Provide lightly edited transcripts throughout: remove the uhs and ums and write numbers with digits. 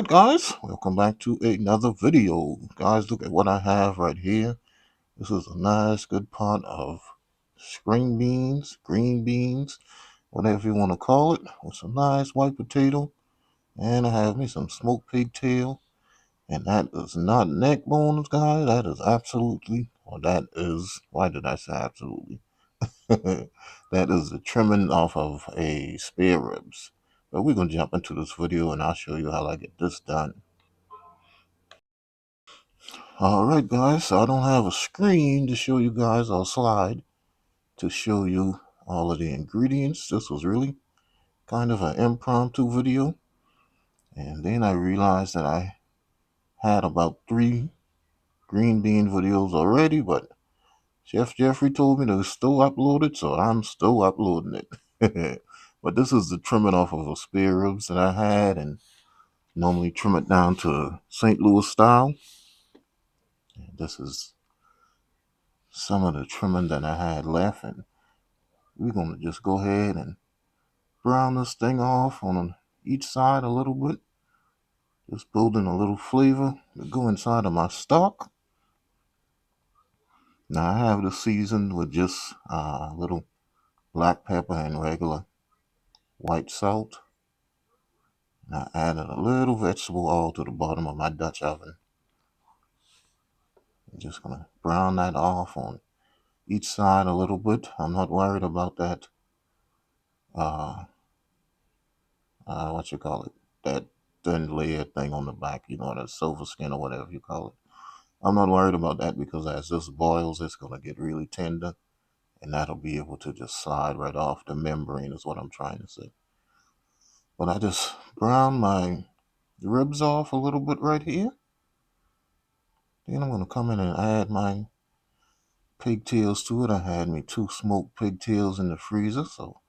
guys, welcome back to another video. Guys, look at what I have right here. This is a nice good pot of string beans, green beans, whatever you want to call it, with some nice white potato. And I have me some smoked pigtail. And that is not neck bones, guys. That is absolutely, or that is, why did I say absolutely? That is the trimming off of a spare ribs. But we're going to jump into this video and I'll show you how I get this done. Alright guys, so I don't have a screen to show you guys or a slide to show you all of the ingredients. This was really kind of an impromptu video. And then I realized that I had about 3 green bean videos already, but Chef Jeffrey told me to still upload it, so I'm still uploading it. But this is the trimming off of a spare ribs that I had, and normally trim it down to St. Louis style. And this is some of the trimming that I had left, and we're going to just go ahead and brown this thing off on each side a little bit. Just building a little flavor to go inside of my stock. Now I have this seasoned with just a little black pepper and regular white salt. And I added a little vegetable oil to the bottom of my Dutch oven. I'm just going to brown that off on each side a little bit. I'm not worried about that, what you call it, that thin layer thing on the back, you know, that silver skin or whatever you call it. I'm not worried about that because as this boils, it's going to get really tender and that'll be able to just slide right off the membrane is what I'm trying to say. But I just brown my ribs off a little bit right here. Then I'm going to come in and add my pigtails to it. I had me 2 smoked pigtails in the freezer, so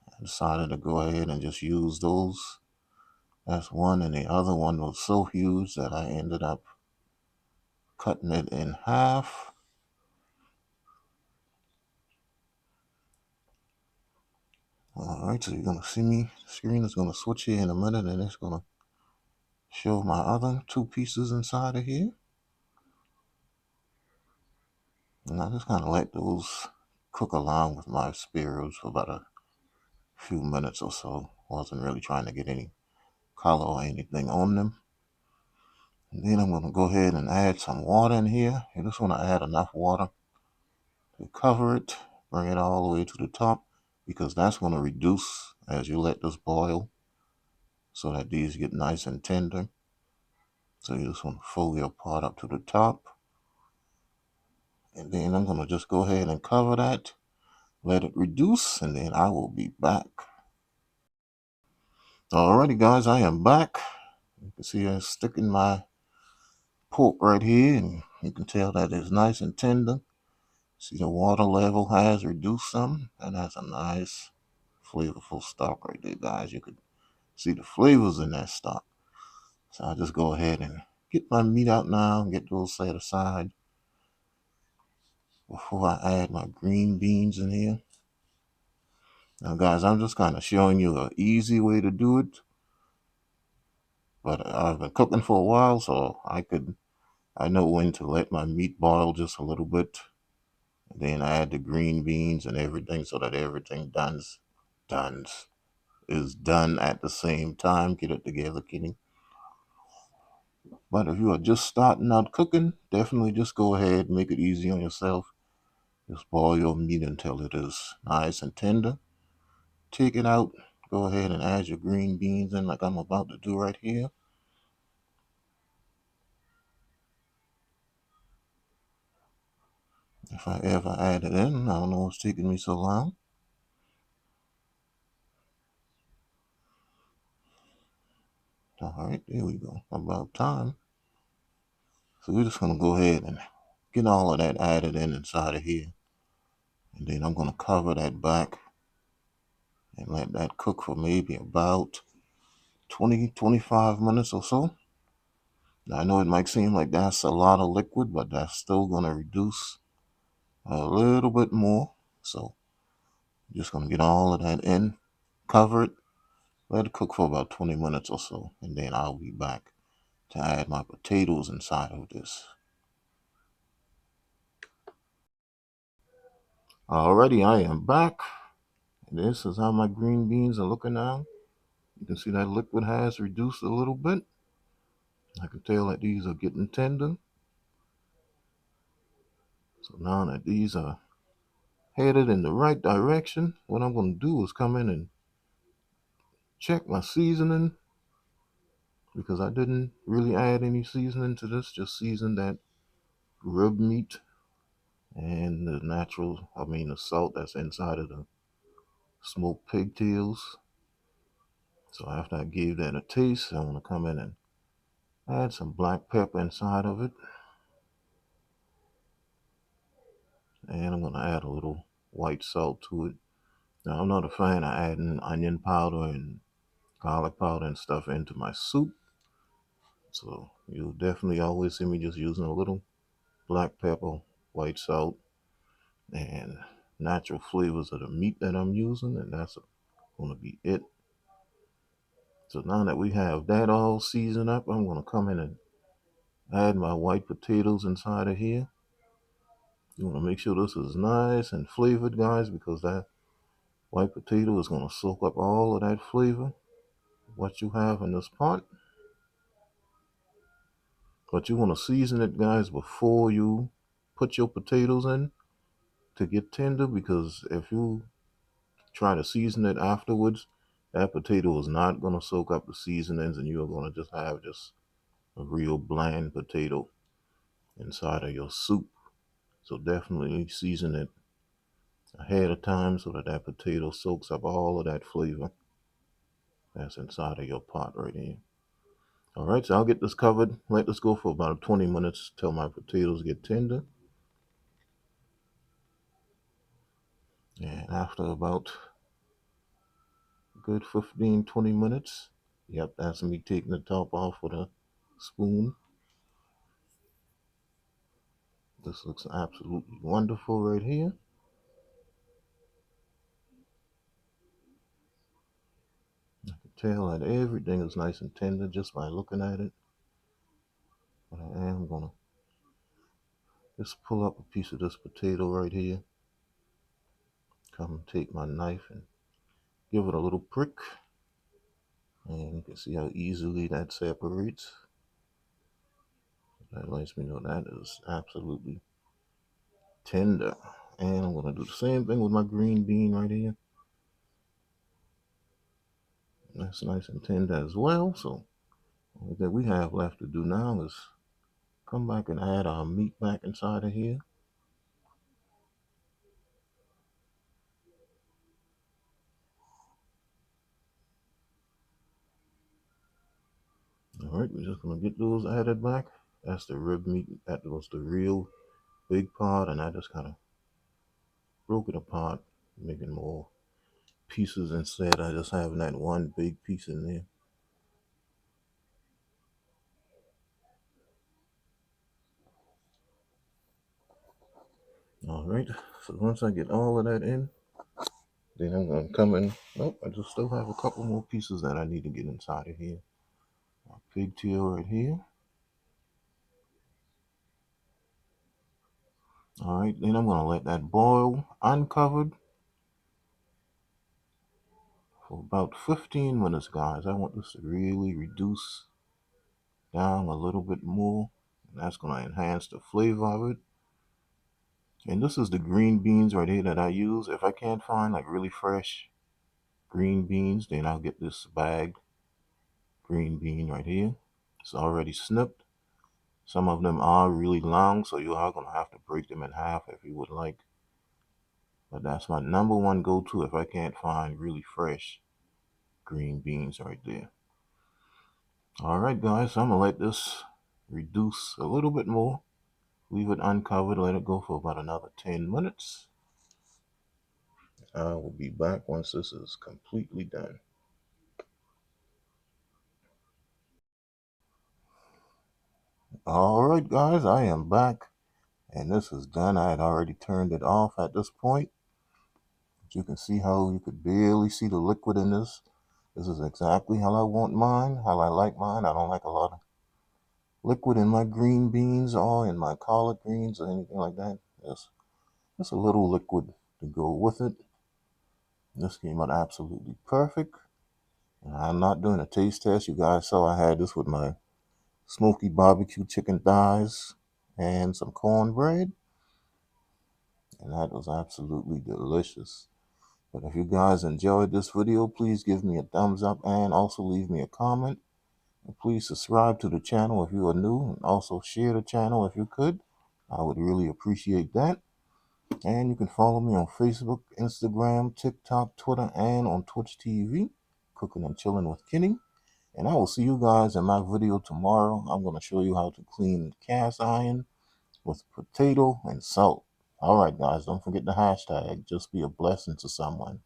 I decided to go ahead and just use those. That's one, and the other one was so huge that I ended up cutting it in half. Alright, so you're going to see me, the screen is going to switch here in a minute and it's going to show my other 2 pieces inside of here. And I just kind of let those cook along with my spare ribs for about a few minutes or so. Wasn't really trying to get any color or anything on them. And then I'm going to go ahead and add some water in here. I just want to add enough water to cover it, bring it all the way to the top, because that's going to reduce as you let this boil so that these get nice and tender. So you just want to fold your pot up to the top. And then I'm going to just go ahead and cover that, let it reduce, and then I will be back. Alrighty guys, I am back. You can see I'm sticking my pork right here, and you can tell that it's nice and tender. See the water level has reduced some, and that's a nice flavorful stock right there, guys. You could see the flavors in that stock. So I'll just go ahead and get my meat out now and get those set aside before I add my green beans in here. Now guys, I'm just kind of showing you an easy way to do it, but I've been cooking for a while, so I know when to let my meat boil just a little bit, and then add the green beans and everything so that everything is done at the same time. Get it together, Kenny. But if you are just starting out cooking, definitely just go ahead, make it easy on yourself. Just boil your meat until it is nice and tender. Take it out, go ahead and add your green beans in like I'm about to do right here. If I ever add it in, I don't know what's taking me so long. Alright, there we go, about time. So we're just gonna go ahead and get all of that added in inside of here. And then I'm gonna cover that back and let that cook for maybe about 20-25 minutes or so. Now, I know it might seem like that's a lot of liquid, but that's still going to reduce a little bit more. So I'm just going to get all of that in, cover it, let it cook for about 20 minutes or so, and then I'll be back. to add my potatoes inside of this. Alrighty, I am back. This is how my green beans are looking now. You can see that liquid has reduced a little bit. I can tell that these are getting tender. So now that these are headed in the right direction, what I'm going to do is come in and check my seasoning, because I didn't really add any seasoning to this, just seasoned that rib meat and the salt that's inside of the smoked pigtails. So after I gave that a taste, I want to come in and add some black pepper inside of it. And I'm going to add a little white salt to it. Now, I'm not a fan of adding onion powder and garlic powder and stuff into my soup. So you'll definitely always see me just using a little black pepper, white salt, and natural flavors of the meat that I'm using, and that's going to be it. So now that we have that all seasoned up, I'm going to come in and add my white potatoes inside of here. You want to make sure this is nice and flavored, guys, because that white potato is going to soak up all of that flavor, what you have in this pot. But you want to season it, guys, before you put your potatoes in to get tender, because if you try to season it afterwards, that potato is not going to soak up the seasonings, and you're going to just have a real bland potato inside of your soup. So definitely season it ahead of time so that that potato soaks up all of that flavor that's inside of your pot right here. All right, so I'll get this covered. Let this go for about 20 minutes till my potatoes get tender. And after about a good 15-20 minutes, yep, that's me taking the top off with a spoon. This looks absolutely wonderful right here. I can tell that everything is nice and tender just by looking at it. But I am going to just pull up a piece of this potato right here. Come and take my knife and give it a little prick. And you can see how easily that separates. That lets me know that is absolutely tender. And I'm going to do the same thing with my green bean right here. That's nice and tender as well. So all that we have left to do now is come back and add our meat back inside of here. All right, we're just going to get those added back. That's the rib meat. That was the real big part, and I just kind of broke it apart, making more pieces instead of just having that one big piece in there. All right, so once I get all of that in, then I'm going to come in. Nope, I just still have a couple more pieces that I need to get inside of here. My pigtail right here. All right, then I'm going to let that boil uncovered for about 15 minutes, guys. I want this to really reduce down a little bit more, and that's going to enhance the flavor of it. And this is the green beans right here that I use. If I can't find like really fresh green beans, then I'll get this bagged green bean right here. It's already snipped. Some of them are really long, so you are going to have to break them in half if you would like. But that's my number one go-to if I can't find really fresh green beans right there. All right, guys, so I'm going to let this reduce a little bit more. Leave it uncovered, let it go for about another 10 minutes. I will be back once this is completely done. All right, guys, I am back, and this is done. I had already turned it off at this point. But you can see how you could barely see the liquid in this. This is exactly how I want mine, how I like mine. I don't like a lot of liquid in my green beans or in my collard greens or anything like that. Just a little liquid to go with it. This came out absolutely perfect. And I'm not doing a taste test. You guys saw I had this with my smoky barbecue chicken thighs and some cornbread. And that was absolutely delicious. But if you guys enjoyed this video, please give me a thumbs up and also leave me a comment. And please subscribe to the channel if you are new, and also share the channel if you could. I would really appreciate that. And you can follow me on Facebook, Instagram, TikTok, Twitter, and on Twitch TV, Cooking and Chilling with Kenny. And I will see you guys in my video tomorrow. I'm going to show you how to clean cast iron with potato and salt. All right, guys, don't forget the hashtag. Just be a blessing to someone.